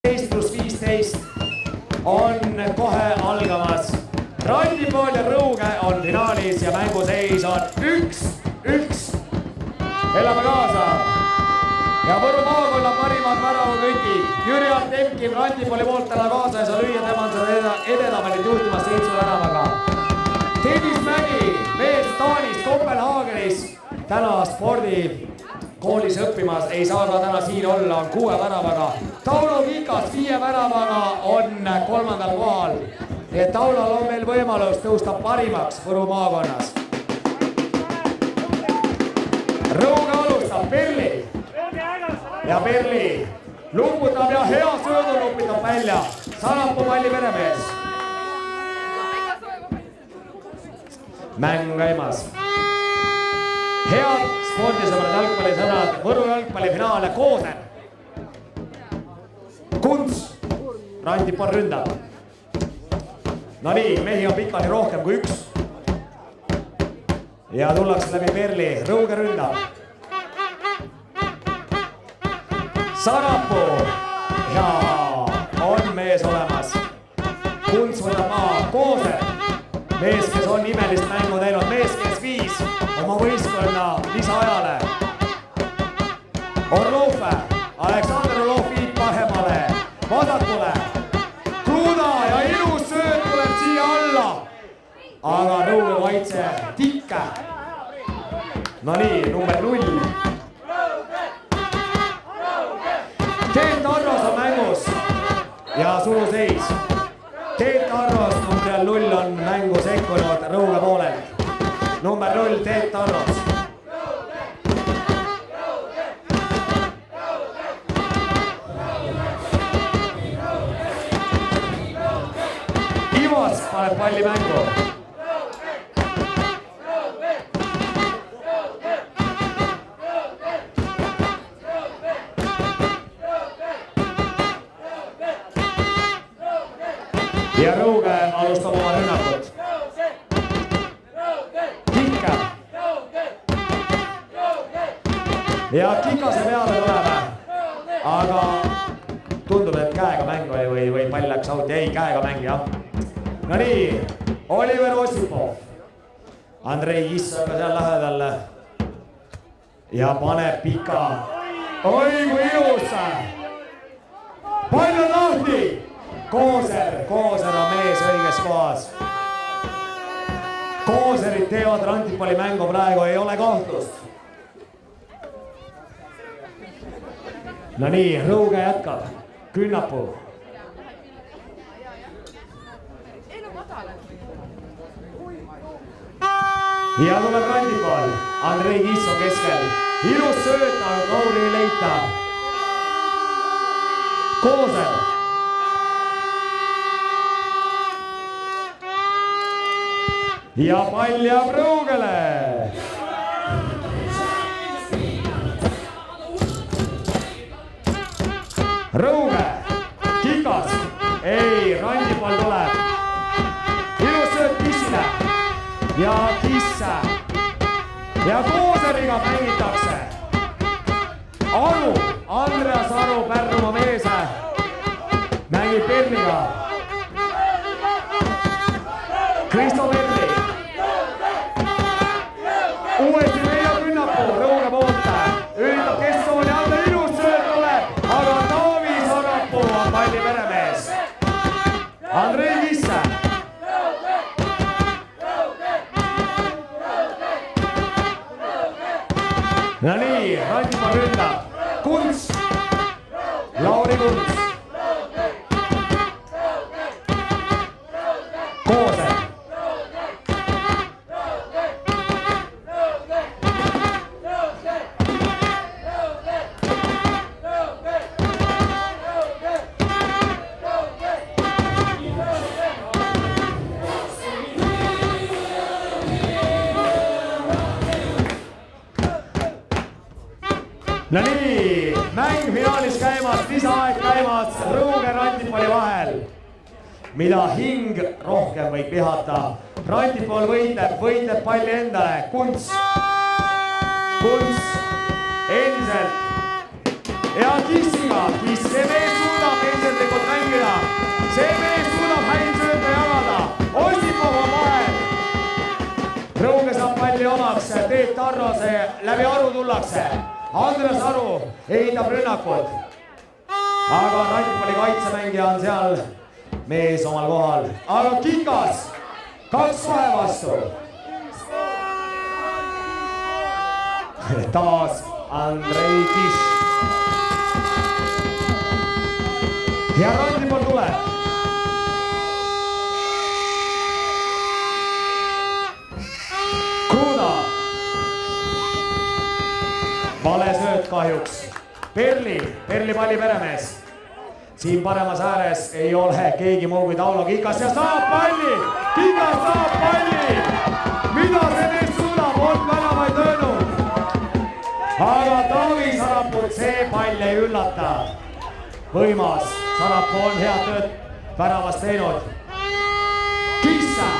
15 on kohe algamas. Randipool ja Rõuge on finaalis ja mänguseis on 1-1. Elame kaasa. Ja Võru maakonna parimad väravakütid. Jüri Artemkin Randipooli poolt täna kaasa ja saa lüüa temal seda edetabelit juhtimas 7 väravaga. Tõnis Mägi, mees Taanist Kopenhaagenis, täna spordikoolis õppimas, ei saa ka täna siin olla, on 6 väravaga. Tauno Kikas 5 väravaga on 3. kohal. Et Taunol on meil võimalus tõusta parimaks Võru maakonnas. Rõuge alustab Perli. Ja Perli luputab ja hea söödu lupitab välja. Sarapuu palli meremees. Mäng käimas. Head spordisõbrad, jalgpallisõbrad, Võru jalgpallifinaale Kooser. Kunts, Randipool ründab. No nii, mehi on pikali rohkem kui 1. Ja tullakse läbi Perli, Rõuge ründab. Sarapuu ja on mees olemas. Kunts võtab maa, Kooser. Mees, kes on imelist mängu teinud, mees, kes viis oma võistkonna lisaajale. Orlov, Aleksandr Orlov viib paremale, vasakule. Kruda ja ilus sööd tuleb siia alla. Aga Rõuge kaitse tikke. No nii, number 0. Teet Arros on mängus ja suluseis. Teet Arros number 0 on mängu sekkunud Rõuge poolelt. Number 0 Teet Arros. Ivas paneb palli mängu. Ja Rõuge alustab oma rünnakut. Kikka. Ja Kikase peale tuleme. Aga tundub, et käega mäng oli või pall läks out. Ei, käega mäng, jah. No nii, Oliver Ossipov. Andrei Issa ka seal lähedal. Ja paneb pika. Oi, kui ilus. Pall on lahti. Kooser on mees õiges kohas. Kooserid teevad Randipooli mängu praegu, ei ole kahtlust. No nii, Rõuge jätkab. Künnapuu. Ja tuleb Randipool. Andrei Kisso keskel. Ilus sööt, aga Kauri ei leita. Kooser. Ja pall jääb Rõugele. Rõuge, Kikas, ei, Randipool tuleb. Ilus sööt Kissile ja Kisse. Ja Kooseriga mängitakse. Aru, Andreas Aru, Pärnumaa mees, mängib Perliga. Kristo Perli. Uuesti meie künnapuu, Rõuge poolt. Üritab kesksooni anda, ilus sööt tuleb, aga Taavi Sarapuu on palli meremees. Andrei Kisse. No nii, Randipool ründab. Kunts. Lauri Kunts. Kooser. No nii, mäng finaalis käimas, lisaaeg käimas Rõuge Randipooli vahel. Mida hing rohkem võib vihata. Randipool võitleb palli endale. Kunts endiselt. Ja Kissiga, Kiss, see mees suudab endiselt läbi Aru tullakse. Andres Aru ehitab rünnakut. Aga Randipalli kaitsemängija on seal mees omal kohal. Aga Kikas 2-2 vastu. Taas Andrei Kiš. Ja Randipall tuleb. Kruda. Vale sööt kahjuks. Perli palli peremees. Siin paremas ääres ei ole keegi muu kui Tauno Kikas ja saab palli! Kikas saab palli! Mida see mees suudab, on väravaid löönud. Aga Taavi Saraput see pall ei üllata. Võimas, Sarapuu on head tööd väravast teinud. Kissa!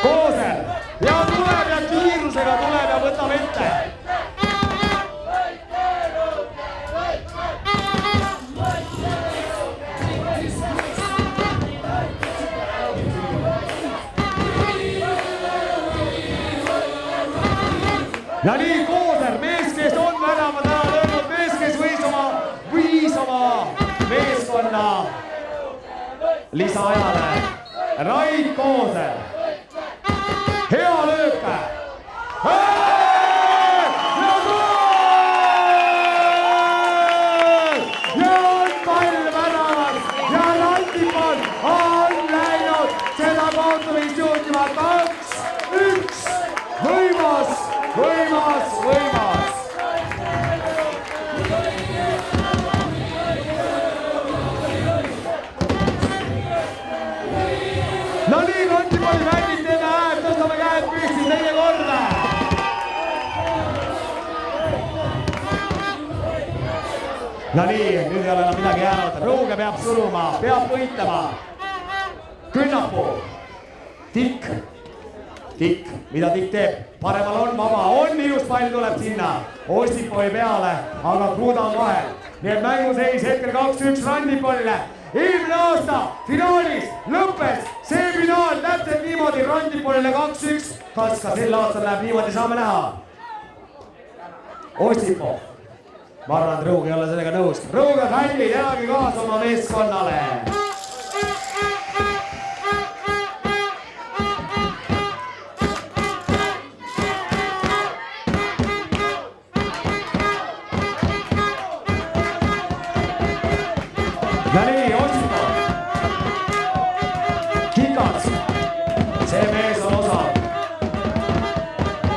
Kooser! Ja tuleb ja kiirusega tuleb ja võtab ette. Ja nii Kooser, mees, kes on värava täna löönud, mees, kes viis oma meeskonna lisaajale. Rait Kooser. Hea lööke. Ja on pall väravas ja Randipall on läinud seda kaotamist juhtima 2-1. Võimas. No nii, Randipalli mängid, teeme hääl, tõstame käed püsti, teie korda. No nii, nüüd ei ole enam midagi jäänud. Rõuge peab suruma, peab võitlema. Künnapuu. Tikk, mida Tikk teeb? Paremal on vaba, on ilus pall tuleb sinna. Ostipoi peale, aga Kruda on vahel. Nii et mänguseis hetkel 2-1 Randipallile. Eelmine aasta finaalis lõppes see finaal täpselt niimoodi Randipallile 2-1. Kas ka sel aastal läheb niimoodi, saame näha. Ostipo. Ma arvan, et Rõuge ei ole sellega nõus. Rõuge fännid, elage kaasa oma meeskonnale. Ja nii, Ostipo. Kikas. See mees on osa.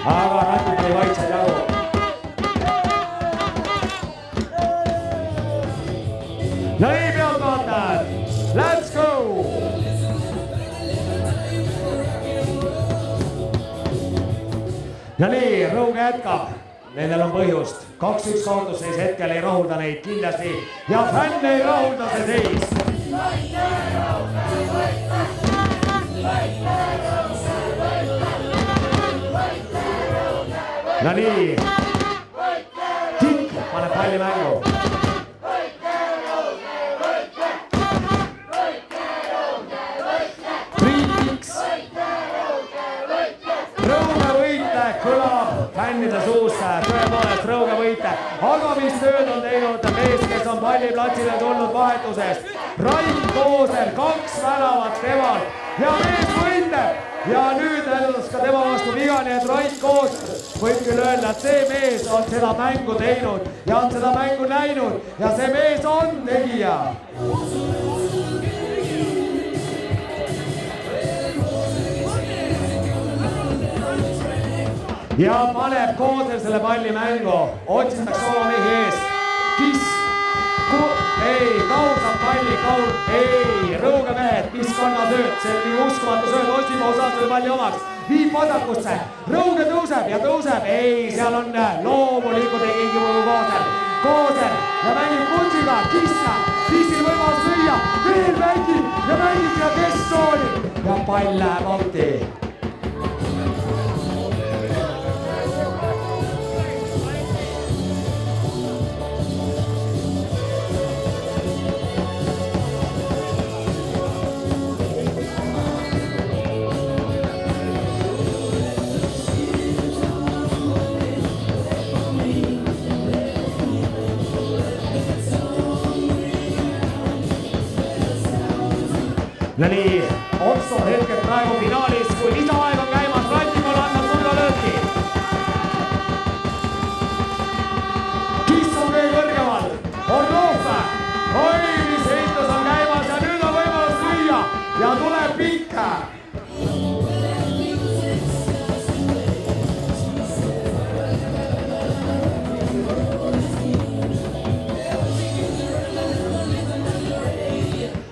Aga Randipall ei vaikselt jagu. Ja nii, pealtvaatajad. Let's go! Ja nii, Rõuge jätkab. Nendel on põhjust. 2-1 kaotusseis hetkel ei rahulda neid kindlasti ja fänn ei rahulda see seis. Ja nii. Tikk paneb palli mängu. Fännide suusse, tõepoolest Rõuge võite, aga mis tööd on teinud mees, kes on palliplatsile tulnud vahetusest. Rait Kooser, 2 väravat temal ja mees võitleb ja nüüd näidas ka tema vastu vigani, et Rait Kooser võib küll öelda, et see mees on seda mängu teinud ja on seda mängu näinud ja see mees on tegija. Ja paneb Kooser selle palli mängu, otsitakse oma mehi ees. Kiss, Kaur saab palli, Rõuge mehed, Piskonna sööt, see oli uskumatu sööt, Ostipo saab selle palli omaks, viib vasakusse, Rõuge tõuseb ja tõuseb, seal on loomulikult ei keegi muu Kooser ja mängib Kuntsiga, Kissil võimalus lüüa, veel mängib ja mängib ja kesksooli ja pall läheb auti. No nii, Otso hetkel praegu finaalis, kui lisaaeg on käimas, Randipol annab nurga lööki. Kiss on kõige kõrgemal, Orlov, oi, mis heitus on käimas ja nüüd on võimalus lüüa ja tuleb pikk.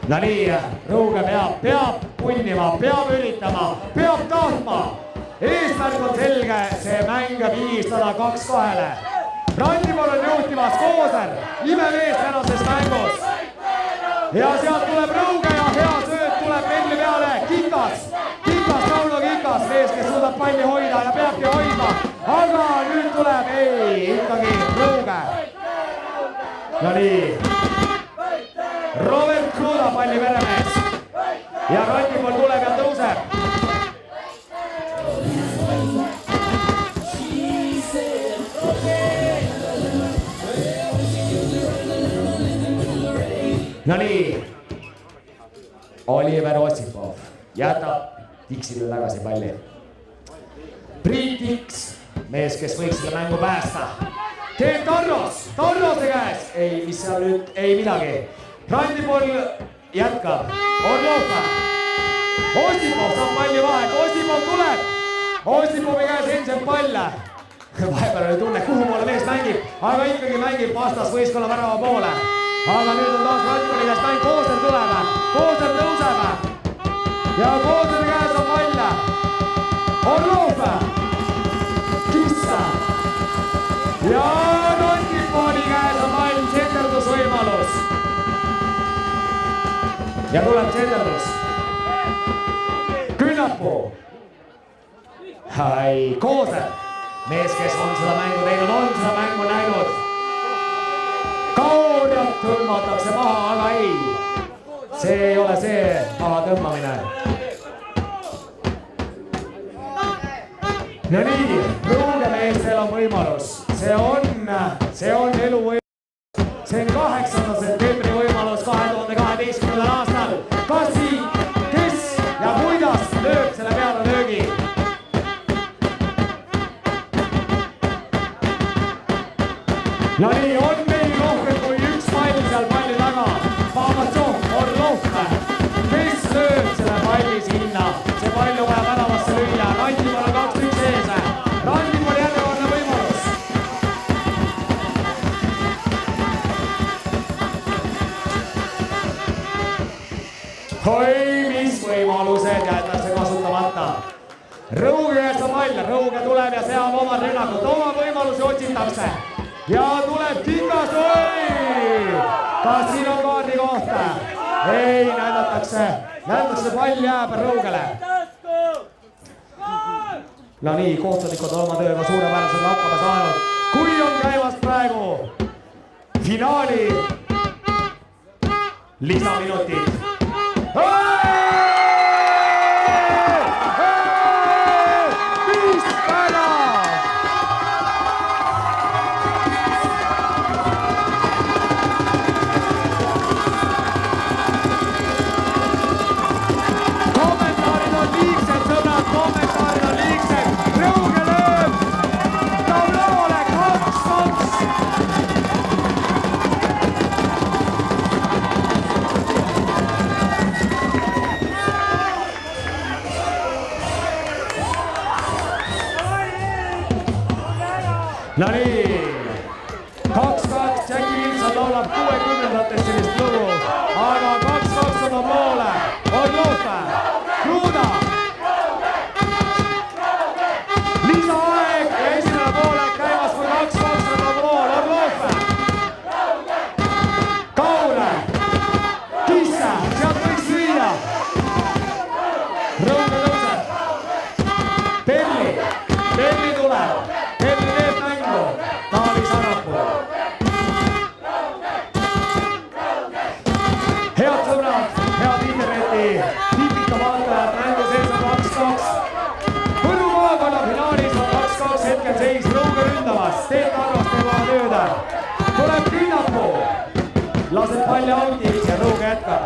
No nii, Rõuge peab punnima, peab üritama, peab tahtma. Eesmärk on selge, see mäng viigistada 2-2. Randipol on juhtimas Kooser, imemees tänases mängus. Ja sealt tuleb Rõuge ja hea sööt tuleb Menli peale. Kikas, Rauno Kikas, mees, kes suudab palli hoida ja peabki hoidma. Aga nüüd tuleb, ikkagi Rõuge. No nii. Robert Kruda palli veremees ja Randipol tuleb ja tõuseb. No nii, Oliver Ossipov jätab Tiksile tagasi palli. Priit Tiks, mees, kes võiks selle mängu päästa. Teeb Tarrose käes. Ei, mis seal nüüd, ei midagi. Randipol jätkab, Orlov, Ossipov saab palli vahelt, Ossipov tuleb, Ossipovi käes endiselt pall. Vahepeal oli tunne, kuhu poole mees mängib, aga ikkagi mängib vastas võistkonna värava poole. Aga nüüd on taas Randipoli käest mäng, Kooser tuleb, Kooser tõuseb ja Kooseri käes on pall. Orlov, Kissa ja Randipoli käes on pall, tsenderdusvõimalus. Ja tuleb tsenderdus. Künnapuu. Kooser, mees, kes on seda mängu teinud, on seda mängu näinud. Kaurjalt tõmmatakse maha, aga ei. See ei ole see maha tõmbamine. No nii, Rõuge meestel on võimalus. See on elu võimalus. See on 8. septembri võimalus 2012. aastal. Kas siin, kes ja kuidas lööb selle peale löögi? No nii, on meil rohkem kui üks pall seal palli taga. Pavatsov, Orlov, kes lööb selle palli sinna? See pall on vaja väravasse lüüa. Randipol on 2-1 ees. Randipol järjekordne võimalus. Oi, mis võimalused jäetakse kasutamata. Rõuge käest on pall, Rõuge tuleb ja seab oma rünnakut, oma võimalusi otsitakse. Ja tuleb Kikas, oi! Kas siin on kaardi kohta? Ei, näidatakse pall jääb Rõugele. No nii, kohtunikud on oma tööga suurepäraselt hakkama saanud. Kui on käimas praegu finaali lisaminutid. No nii, 2-2, Jackie Wilson laulab 60-ndatest sellist lugu, aga 2-2 on poole, Orlov, Kruda. Lisaaeg ja esimene poole käimas, kui 2-2 on pool, Orlov. Kaure, Kissa, sealt võiks lüüa. Rõuge tõuseb. Perli tuleb. Perli teeb mängu. Taavi Sarapuu. Head sõbrad, head interneti tipika vaatajad, mängu sees on 2-2. Võru maakonna finaalis on 2-2 hetkel seis Rõuge ründamas. Teet Tarros teeb oma tööd. Tuleb Künnapuu. Laseb palli autiks ja Rõuge jätkab.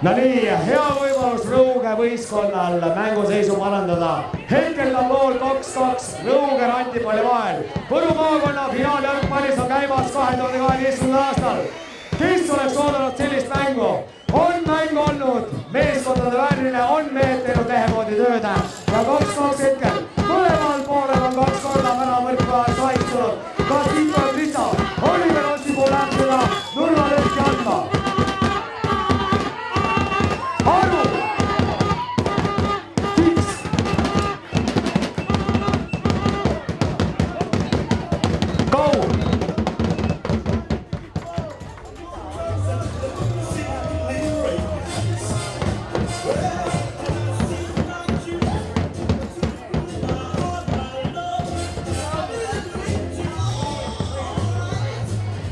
No nii, hea võimalus Rõuge võistkonnal mänguseisu parandada. Hetkel on lool 2-2 Rõuge Rantipalli vahel. Võru maakonna finaaljalgpallis on käimas 2012. aastal. Kes oleks oodanud sellist mängu? On mäng olnud meeskondade vääriline, on mehed teinud lehemoodi tööd. Ja 2-2 hetkel. Mõlemal poolel on 2 korda vära võrkvahel sahistunud. Kas siit tuleb lisa? Oliver Ossipool läheb seda nurra lõhki andma.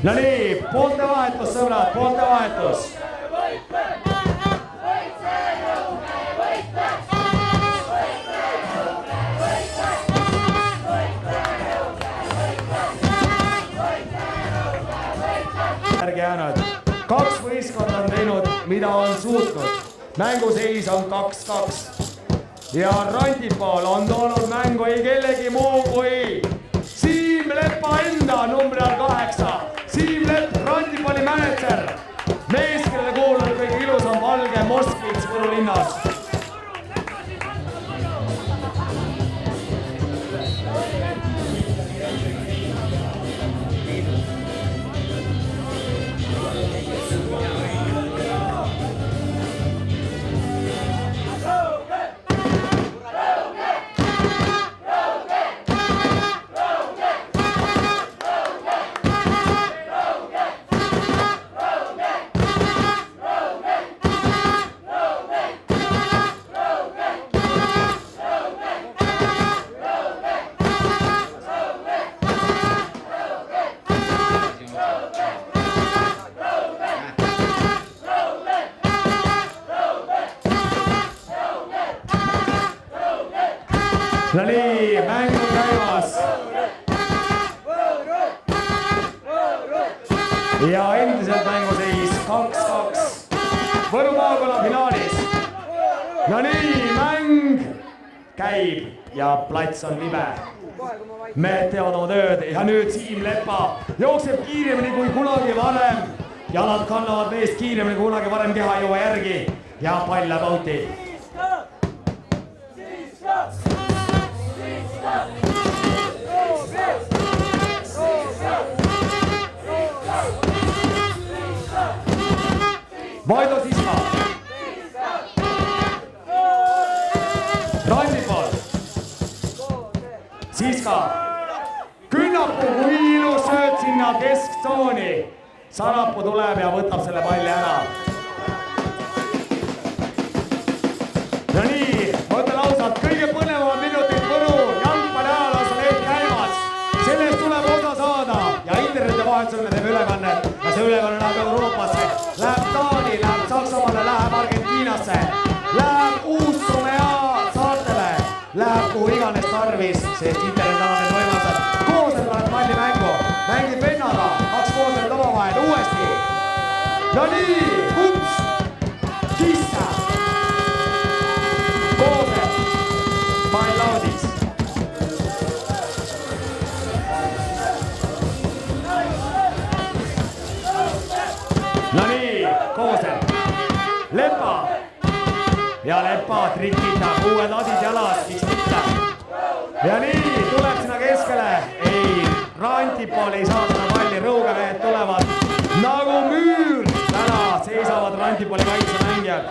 No nii, poolte vahetus, sõbrad, poolte vahetus. Järgi jäänud. 2 võistkond on teinud, mida on suutnud. Mänguseis on 2-2. Ja Rantipaal on toonud mängu ei kellegi muu kui Siim Lepa enda numbri all 8. Siim Lepp, Rantipalli mänedžer. Mees, kellele kuulub kõige ilusam valge Moskvits Võru linnas. No nii, mäng on käimas. Ja endiselt mänguseis 2-2. Võru maakonna finaalis. No nii, mäng käib ja plats on libe. Mehed teevad oma tööd ja nüüd Siim Lepa jookseb kiiremini kui kunagi varem. Jalad kannavad meest kiiremini kui kunagi varem, keha ei jõua järgi ja pall läheb outi. Vaido Siska. Rantipaal. Siska. Künnapuu, kui ilus sööd sinna kesktsooni. Sarapuu tuleb ja võtab selle palli ära. Ja nii, ma ütlen ausalt, kõige põnevamad minutid Võru jalgpalli ajaloos on ees käimas. Sellest tuleb osa saada ja interneti vahetusel teeb ülekannet. Ja see ülekanne läheb Euroopasse, läheb Taani, läheb Saksamaale, läheb Argentiinasse, läheb Uus-Somea saartele, läheb kuhu iganes tarvis, sest internet annab need võimalused. Koosel paneb palli mängu, mängib vennaga, 2 kooselit omavahel uuesti. No nii, kuts, sisse. Koosel, pall laudis. No nii, Koosel, Lepa ja Lepa trikitab uued asid jalas, miks mitte. Ja nii, tuleb sinna keskele. Ei, Rantipaal ei saa seda palli, Rõuge mehed tulevad nagu müür. Täna seisavad Rantipaali kaitsemängijad.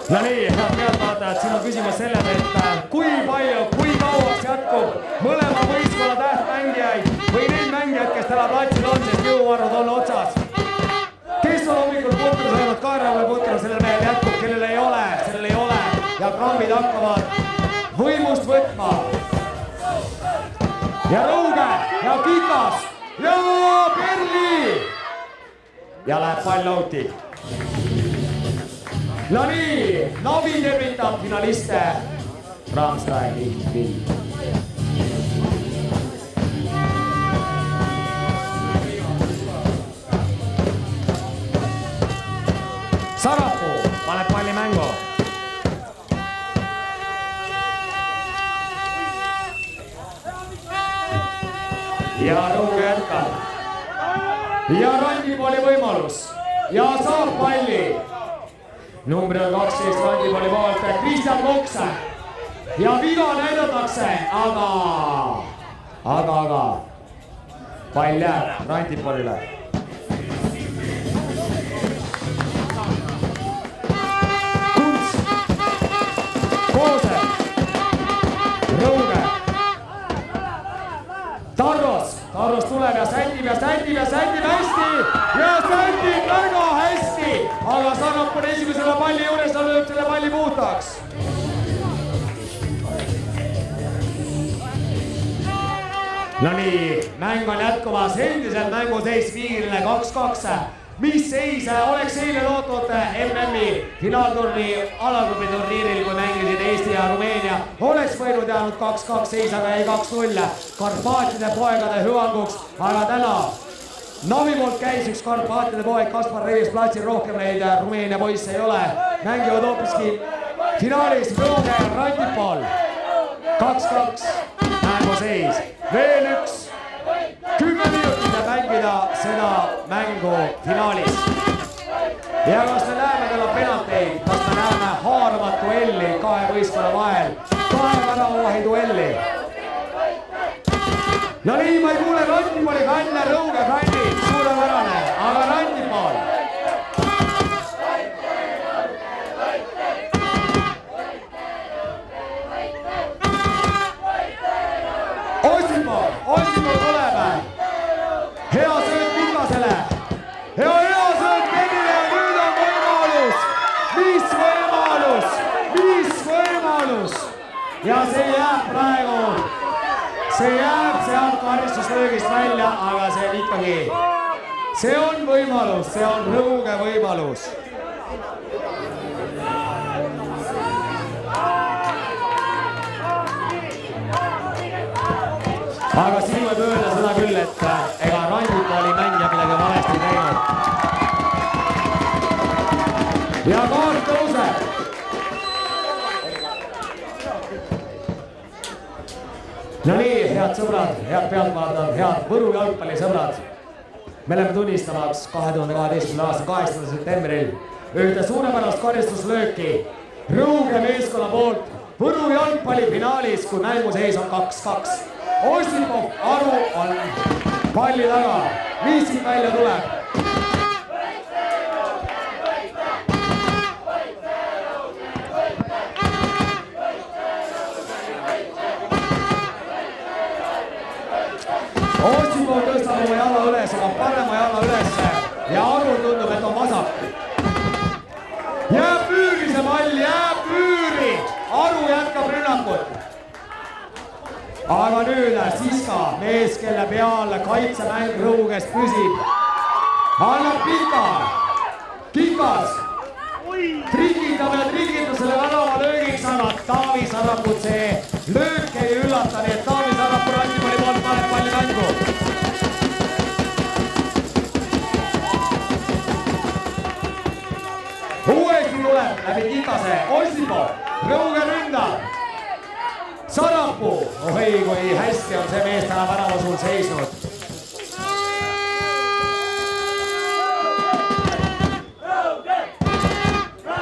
No nii, head pealtvaatajad, siin on küsimus selles, et kui palju, kui kauaks jätkub mõlema võistkonna tähtmängijaid või neid mängijaid, kes täna platsil on, sest jõuarvud on otsas. Kes on hommikul putru söönud kaera või putru, sellel mehel jätkub, kellel ei ole ja krambid hakkavad võimust võtma. Ja Rõuge ja Kikas ja Perli ja läheb pall outi. No nii, Navi tervitab finaliste Ramstein Lihtvill. Sarapuu paneb palli mängu. Ja Rõuge jätkab. Ja Randipooli võimalus. Ja saab palli. Number 12 Randipooli poolt Kristjan Kokse. Ja viga näidatakse, aga pall jääb Randipoolile. Rõuge. Tarros tuleb ja sätib hästi ja sätib väga hästi, aga Sarapuu esimesele palli juures on lööb selle palli puhtaks. No nii, mäng on jätkumas, endiselt mänguseis 5-2-2. Mis seis oleks eile lootnud MM-i finaalturni alagrupi turniiril, kui mängisid Eesti ja Rumeenia. Oleks võinud jäänud 2-2 seis, aga jäi 2-0 Karpaatide poegade hüvanguks. Aga täna Navi poolt käis üks Karpaatide poeg Kaspar Reies platsil, rohkem neid Rumeenia poisse ei ole. Mängivad hoopiski finaalis Rõuge ja Randipool. 2-2 mänguseis. Veel üks 10 minutit ja mängida seda mängu finaalis. Ja kas me näeme täna penalteid, kas me näeme haaravat duelli kahe võistkonna vahel, kahe väravahi duelli. No nii, ma ei kuule Randipooli fänne, Rõuge fännid, suurepärane, aga Randipool. Ossipool tuleb. Hea sööt Mikasele. Hea sööt Penile ja nüüd on võimalus. Mis võimalus. Ja see jääb praegu. See jääb sealt karistuslöögist välja, aga see on ikkagi. See on võimalus, see on Rõuge võimalus. Aga siin võib öelda seda küll, et ega Randipooli mängija midagi valesti teinud. Ja kaart tõuseb. No nii, head sõbrad, head pealtvaatajad, head Võru jalgpallisõbrad. Me oleme tunnistamaks 2012. aasta 8. septembril ühte suurepärast karistuslööki Rõuge meeskonna poolt Võru jalgpallifinaalis, kui mänguseis on 2-2. Ossipov Aru on palli taga. Mis siit välja tuleb? Ossipov tõstab oma jala üles, oma parema jala üles ja Aru tundub, et on vasak. Jääb püüri see pall, jääb püüri. Aru jätkab rünnakut. Aga nüüd Siska, mees, kelle peal kaitsemäng Rõuges püsib. Annab pika. Kikas. Trikitab ja trikitab selle värava löögiks, aga Taavi Saraput see löök ei üllata, nii et Taavi Saraput Randipooli poolt paneb palli mängu. Uuesti tuleb läbi Kikase. Ossipov, Rõuge ründab. Sarapuu, ohei, kui hästi on see mees täna värava sul seisnud.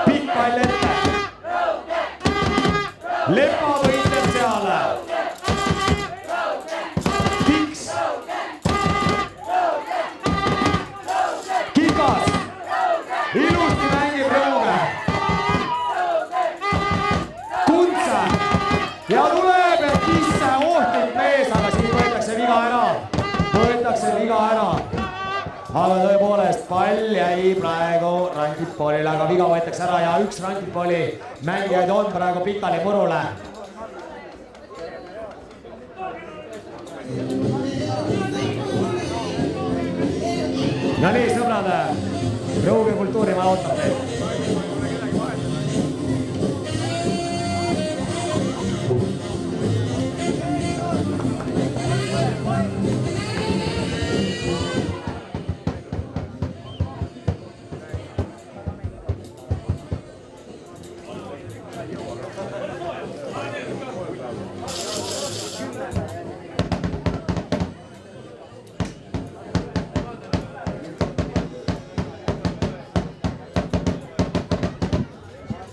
Pikk pall ette. Lepa võitleb seal. Kiks. Kikas. Ilusti mängib Rõuge. Kuntsa. Ja tuleb, et kisse ohtlik mees, aga siin võetakse viga ära. Aga tõepoolest pall jäi praegu Randipoolile, aga viga võetakse ära ja üks Randipooli mängijaid on praegu pikali murule. No nii, sõbrad, Rõuge kultuurimaja ootab teid.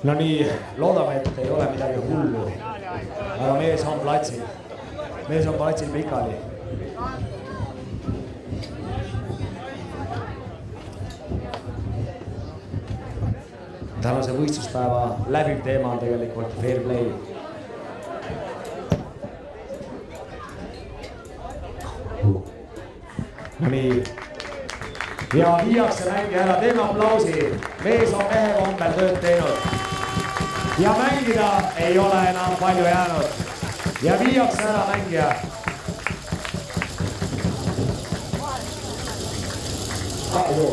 No nii, loodame, et ei ole midagi hullu. Aga mees on platsil. Mees on platsil pikali. Tänase võistluspäeva läbiv teema on tegelikult fair play. No nii. Ja viiakse mängi ära, teeme aplausi. Mees on mehe kombel tööd teinud. Ja mängida ei ole enam palju jäänud. Ja viiakse ära mängija. Kahju.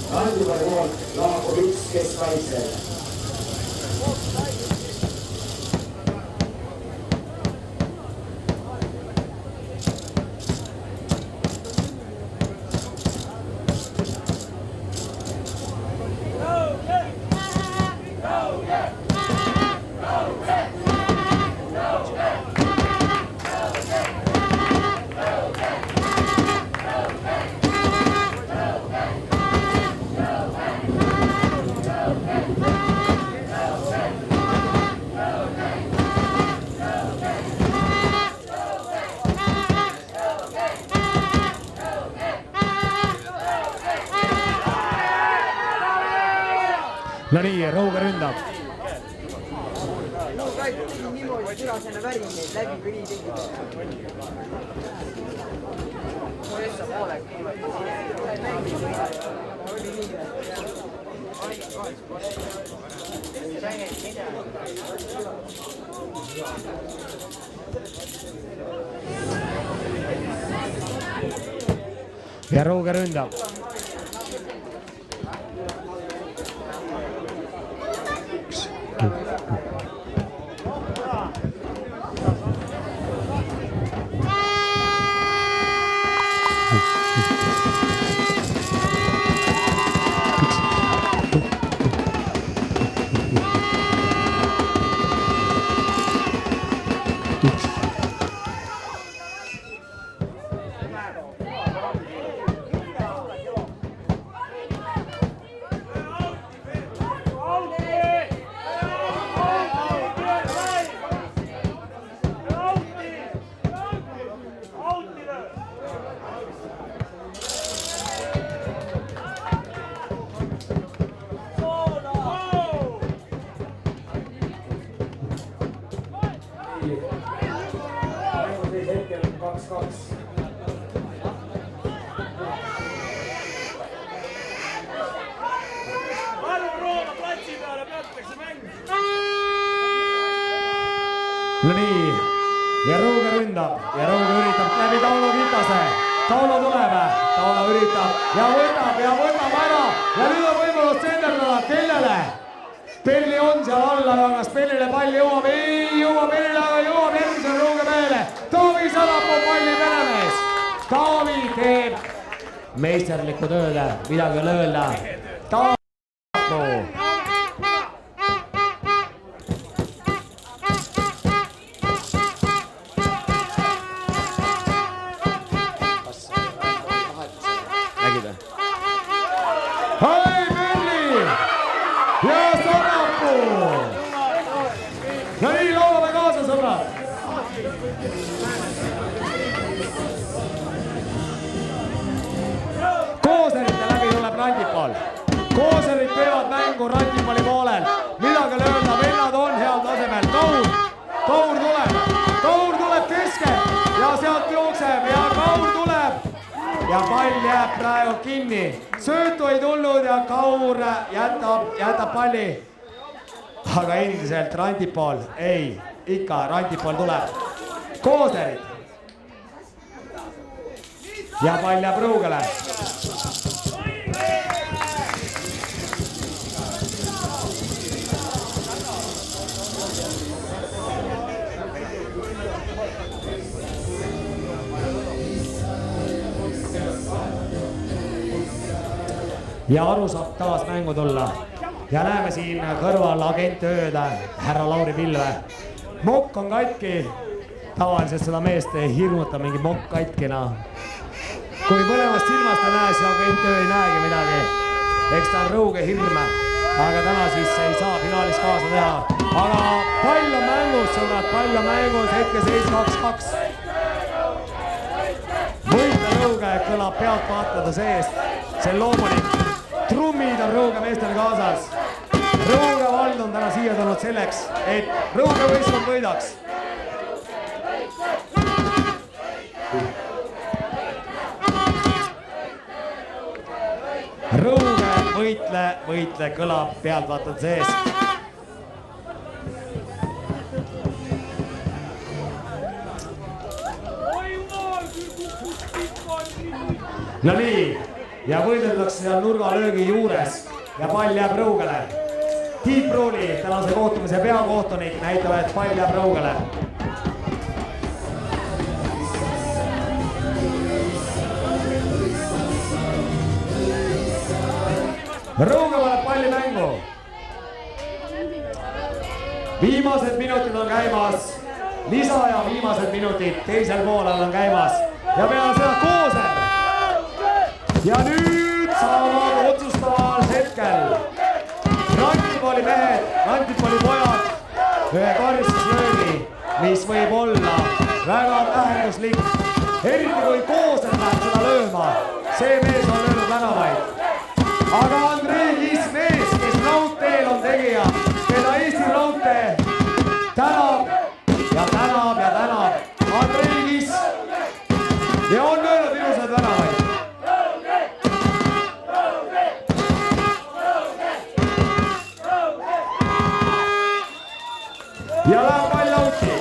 Randipalli poolt lahkub üks keskkaitsel. No nii, Rõuge ründab. Niimoodi türasena värin neid läbi või nii tegid. Mõessa poolek niimoodi. Oli nii. Ja Rõuge ründab. No nii, ja Rõuge ründab ja Rõuge üritab läbi Tauno Kitase. Tauno tuleb, Tauno üritab ja võtab ära ja nüüd on võimalus senderdada, kellele? Pelli on seal alla, aga kas Pellile pall jõuab? Ei jõua Pellile, aga jõuab järgmisele Rõuge mehele. Taavi Sarapuu palli peremees. Taavi teeb meisterlikku tööd, midagi on öelda. Taavi Sarapuu. Hai Pelli ja Sarapuu! No nii, laulame kaasa, sõbrad! Kooserite läbi tuleb Randipall. Kooserid teevad mängu Randipalli poolel. Midagi lööda, vennad on heal tasemel. Kaur tuleb keskel ja sealt jookseb ja Kaur tuleb. Ja pall jääb praegu kinni. Söötu ei tulnud ja Kaur jätab palli. Aga endiselt Randipall, ei, ikka Randipall tuleb. Kooserid. Ja pall jääb Rõugele. Ja Aru saab taas mängu tulla. Ja näeme siin kõrval agentööd härra Lauri Pilve. Mokk on katki. Tavaliselt seda meest ei hirmuta mingi mokk katkina. Kui mõlemast silmast ei näe, siis agentöö ei näegi midagi. Eks ta on Rõuge hirme. aga täna siis ei saa finaalis kaasa teha. Aga pall on mängus, sõbrad, pall on mängus, hetkeseis 2-2. Võitla Rõuge kõlab pealtvaatajate seest, see on loomulik. Trummid on Rõuge meestel kaasas. Rõuge vald on täna siia tulnud selleks, et Rõuge võistkond võidaks. Rõuge võitle kõlab pealtvaatajate seest. No nii, ja võideldakse seal nurgalöögi juures ja pall jääb Rõugele. Tiit Pruuli, tänase kohtumise peakohtunik, näitab, et pall jääb Rõugele. Rõuge paneb palli mängu. Viimased minutid on käimas. Lisa ja viimased minutid teisel poolel on käimas. Ja peale seda Kooser. Ja nüüd saavad otsustaval hetkel Rantipoli mehed, Rantipoli pojad ühe karistuslöögi, mis võib olla väga tähenduslik. Eriti kui Kooser läheb seda lööma, see mees on löönud väravaid. Aga Andrei Kiss mees, kes raudteel on tegija, keda Eesti Raudtee tänab ja tänab ja tänab. Andrei Kiss ja on löönud ilusad väravaid. Ja läheb pall auti.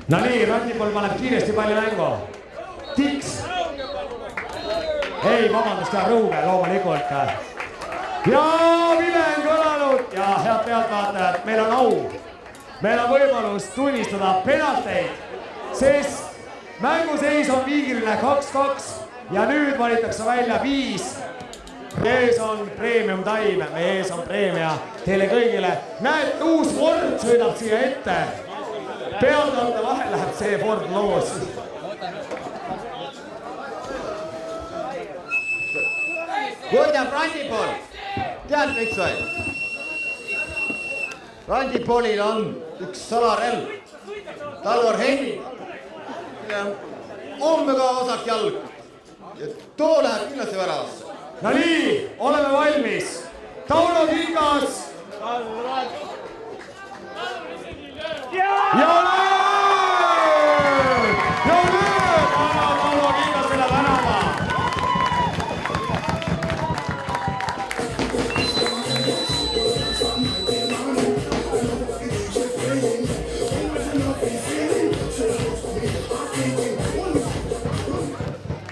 No nii, Rantipol paneb kiiresti palli mängu. Tiks. Ei, vabandust, ja Rõuge loomulikult. Ja vile on kõlanud ja head pealtvaatajad, meil on au. Meil on võimalus tunnistada penalteid, sest mänguseis on viigiline 2-2 ja nüüd valitakse välja 5. Ees on premium time, meie ees on preemia teile kõigile. Näed, uus Ford sõidab siia ette. Pealdavate vahel läheb see Ford loos. Võidab Rantipol. Tead, miks või? Rantipolil on üks salarelv. Talvar Henning. On väga osak jalg. Ja too läheb kindlasti väravasse. No nii, oleme valmis. Tauno Kingas. Ja lööb! Ja lööb! Anna Tauno Kingasele tänava.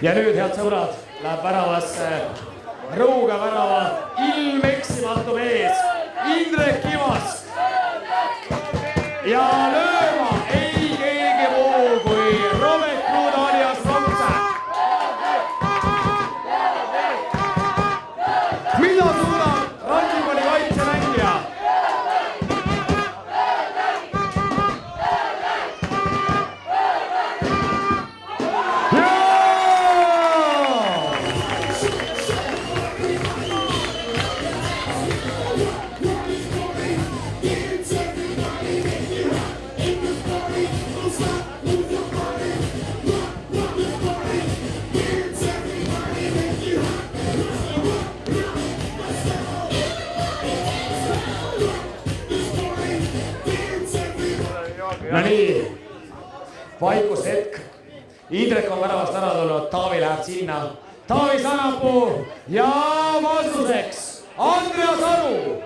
Ja nüüd, head sõbrad, läheb väravasse Rõuge värava ilmeksimatu mees Indrek Ivask. Ja lööma ei keegi muu kui Robert Kruud alias Rompse. Mida suudab Rantipoli kaitsemängija? No nii, vaikus hetk. Indrek on väravast ära tulnud, Taavi läheb sinna. Taavi Sanapuu ja vastuseks Andreas Aru.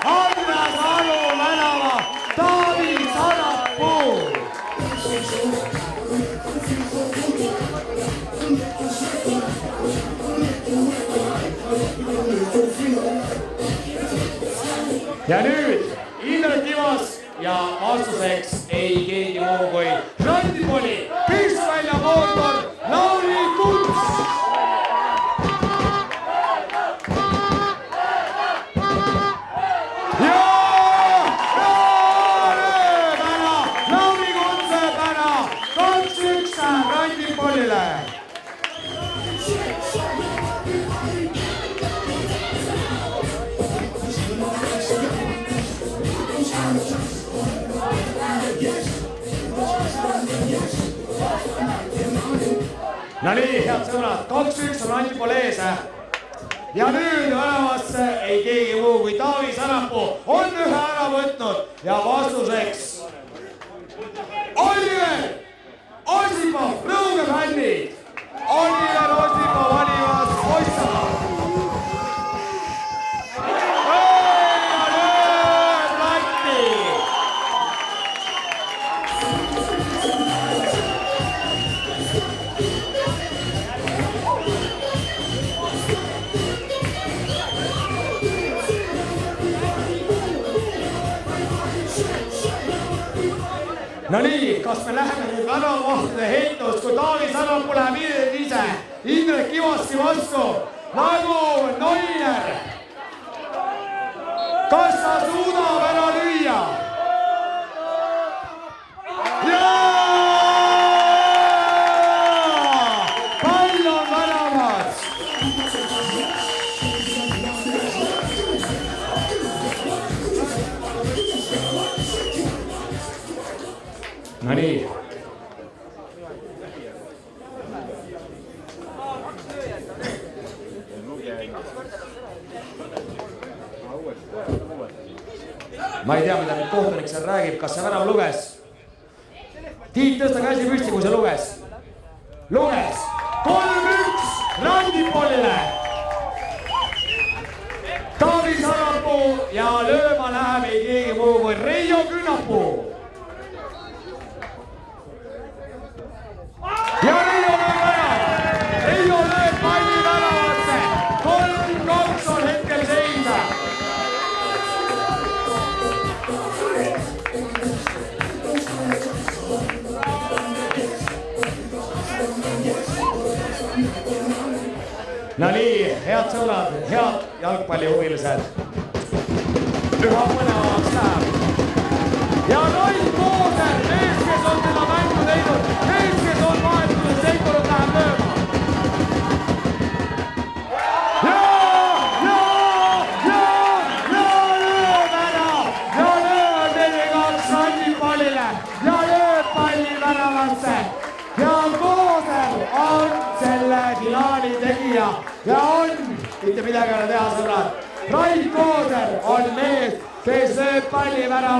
Andreas Aru värava, Taavi Sanapuu. Ja nüüd Indrek Ivask ja vastuseks ei keegi muu kui Rantipoli püstvälja mootor Lauri Kunts. No nii, head sõbrad, 2-1 on Anti Polees. Ja nüüd väravasse ei keegi muu kui Taavi Sarapuu on ühe ära võtnud ja vastuseks Oliver Osipov, Rõuge fännid. Oliver Osipov valimas Ossa. No nii, kas me läheme nüüd väravavahtide heitust, kui Taavi Sarapuu läheb ise Indrek Ivasti vastu nagu Noiner. Kas sa suudab ära lüüa? Pall on väravas. No nii. Ma ei tea, mida nüüd kohtunik seal räägib, kas see värav luges? Tiit, tõsta käsi püsti, kui see luges. Luges! 3-1 Randipolile! Taavi Sarapuu ja lööma läheb ei keegi muu kui Reijo Künnapuu. Ja Reijo lööb ära! Reijo lööb palli väravasse! 3-2 on hetkel seisa! No nii, head sõbrad, head jalgpallihuvilised. Üha põnevamaks läheb. Ja Roll Kooser, mees, kes on seda mängu teinud, mees, kes on vahetunud sektorit, läheb lööma. Lööb ära! Ja lööb 4-2 Randipallile ja lööb palli väravasse. Ja Kooser on selle finaali tegija ja on, mitte midagi ära teha, sõbrad. Raid Kooser on mees, kes lööb palli väravasse.